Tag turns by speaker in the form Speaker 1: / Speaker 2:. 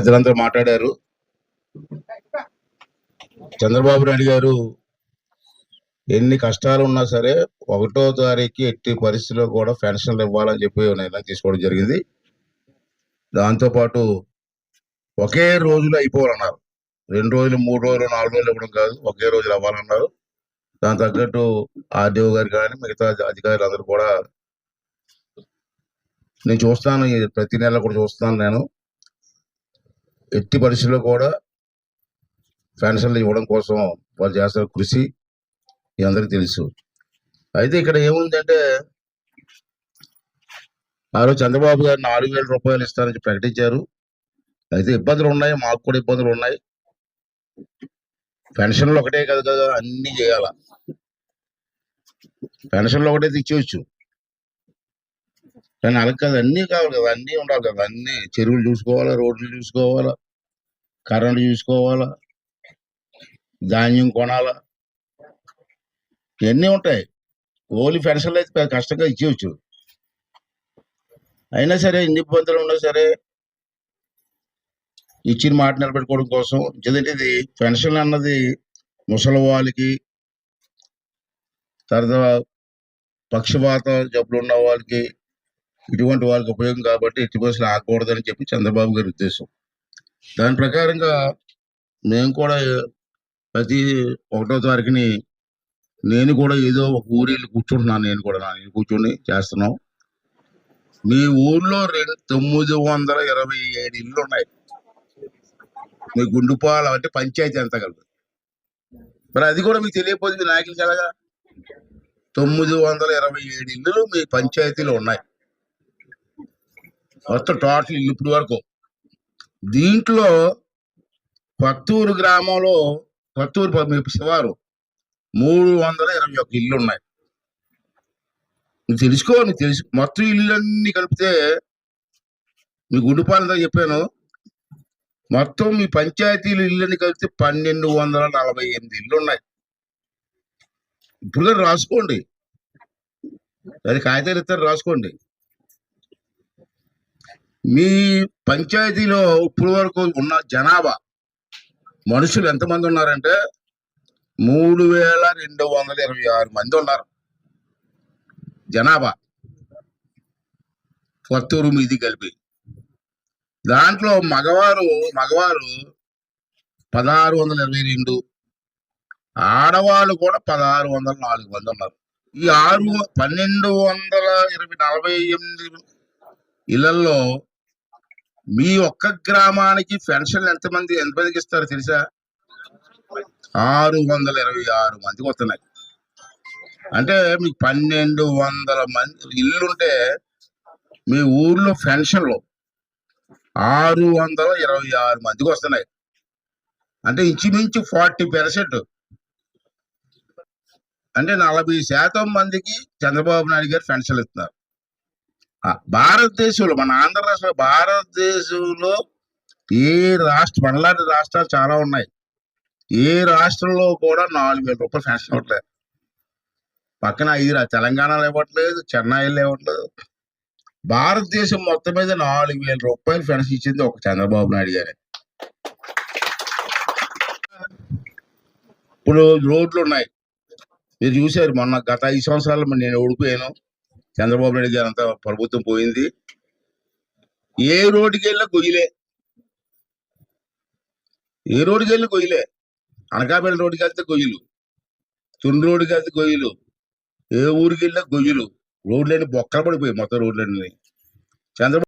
Speaker 1: పెద్దలందరూ మాట్లాడారు. చంద్రబాబు నాయుడు గారు ఎన్ని కష్టాలు ఉన్నా సరే 1వ తారీఖు ఎట్టి పరిస్థితిలో కూడా పెన్షన్లు ఇవ్వాలని చెప్పి నిర్ణయం తీసుకోవడం జరిగింది. దాంతోపాటు ఒకే రోజులో అయిపోవాలన్నారు. 2 రోజులు, 3 రోజులు, 4 రోజులు ఇవ్వడం కాదు, ఒకే రోజులు అవ్వాలన్నారు. దాని తగ్గట్టు ఆర్డీఓ గారు కానీ మిగతా అధికారులు అందరూ కూడా నేను చూస్తాను, ప్రతి నెల కూడా చూస్తాను. నేను ఎట్టి పరిస్థితుల్లో కూడా పెన్షన్లు ఇవ్వడం కోసం వాళ్ళు చేస్తున్న కృషి మీ అందరికీ తెలుసు. అయితే ఇక్కడ ఏముందంటే, ఆ రోజు చంద్రబాబు గారు 4,000 రూపాయలు ఇస్తారని ప్రకటించారు. అయితే ఇబ్బందులు ఉన్నాయి, మాకు కూడా ఇబ్బందులు ఉన్నాయి. పెన్షన్లు ఒకటే కదా, అన్ని చేయాల. పెన్షన్లు ఒకటే తెచ్చేయచ్చు, కానీ అలా కాదు, అన్నీ కావాలి కదా, అన్నీ ఉండాలి కదా. అన్ని చెరువులు చూసుకోవాలా, రోడ్లు చూసుకోవాలా, కరెంటు చూసుకోవాలా, ధాన్యం కొనాలా, ఇవన్నీ ఉంటాయి. ఓన్లీ పెన్షన్లు అయితే కష్టంగా ఇచ్చేయచ్చు. అయినా సరే ఎన్ని ఇబ్బందులు ఉన్నా సరే ఇచ్చిన మాట నిలబెట్టుకోవడం కోసం, ఎందుకంటే ఇది పెన్షన్ అన్నది ముసలి వాళ్ళకి, తర్వాత పక్షవాత జబ్బులు ఉన్న వాళ్ళకి, ఇటువంటి వాళ్ళకి ఉపయోగం కాబట్టి ఎట్టి పరిస్థితులు ఆగకూడదని చెప్పి చంద్రబాబు గారి ఉద్దేశం. దాని ప్రకారంగా మేము కూడా ప్రతి 1వ తారీఖుని నేను కూడా ఏదో ఒక ఊరిలో కూర్చుంటున్నాను. నేను కూర్చొని చేస్తున్నాం. మీ ఊర్లో 927 ఇళ్ళు ఉన్నాయి. మీ గుండుపాల అంటే పంచాయతీ అంతా కలిపి. మరి అది కూడా మీకు తెలియకపోతే మీ నాయకులు కలగా 927 ఇళ్ళు మీ పంచాయతీలో ఉన్నాయి. మొత్తం టోటల్ ఇల్లు ఇప్పుడు వరకు. దీంట్లో పత్తూరు గ్రామంలో, పత్తూరు మీ శివారు 321 ఇళ్ళు ఉన్నాయి. నువ్వు తెలుసు. మొత్తం ఇళ్ళన్నీ కలిపితే మీ గుండుపాలతో చెప్పాను, మొత్తం మీ పంచాయతీలు ఇళ్ళని కలిపితే 1,248 ఇళ్ళు ఉన్నాయి. ఇప్పుడు రాసుకోండి, అది కాగితాలు ఇస్తారు, రాసుకోండి. మీ పంచాయతీలో ఇప్పుడు వరకు ఉన్న జనాభా మనుషులు ఎంతమంది ఉన్నారంటే 3,226 మంది ఉన్నారు జనాభా, కొత్తూరు మీది కలిపి. దాంట్లో మగవారు 1,622, ఆడవాళ్ళు కూడా 1,604 మంది ఉన్నారు. ఈ 1,248 ఇళ్లలో మీ ఒక్క గ్రామానికి పెన్షన్లు ఎంతమందికి ఇస్తారు తెలుసా? 626 మందికి వస్తున్నాయి. అంటే మీకు 1,200 మంది ఇల్లుంటే మీ ఊర్లో పెన్షన్లు 626 మందికి వస్తున్నాయి. అంటే ఇంచుమించు 40%, అంటే 40% మందికి చంద్రబాబు నాయుడు గారు పెన్షన్లు ఇస్తున్నారు. భారతదేశంలో, మన ఆంధ్ర రాష్ట్ర, భారతదేశంలో ఏ రాష్ట్రం, మనలాంటి రాష్ట్రాలు చాలా ఉన్నాయి, ఏ రాష్ట్రంలో కూడా 4,000 రూపాయలు పెన్షన్ ఇవ్వట్లేదు. పక్కన 5 తెలంగాణలో ఇవ్వట్లేదు, చెన్నైలో ఇవ్వట్లేదు. భారతదేశం మొత్తం మీద 4,000 రూపాయలు పెన్షన్ ఇచ్చింది ఒక చంద్రబాబు నాయుడు గారే. ఇప్పుడు రోడ్లు ఉన్నాయి, మీరు చూశారు. మొన్న గత 5 సంవత్సరాలు నేను ఓడిపోయాను, చంద్రబాబు నాయుడు గారు అంతా ప్రభుత్వం పోయింది. ఏ రోడ్డుకి వెళ్ళినా గొయ్యిలే. అనకాపల్లి రోడ్డుకి వెళ్తే గొయ్యిలు, తుని రోడ్డుకి వెళ్తే గొయ్యిలు, ఏ ఊరికి వెళ్ళినా గొయ్యిలు. రోడ్లన్నీ బొక్కలు పడిపోయాయి, మొత్తం రోడ్లన్నీ. చంద్రబాబు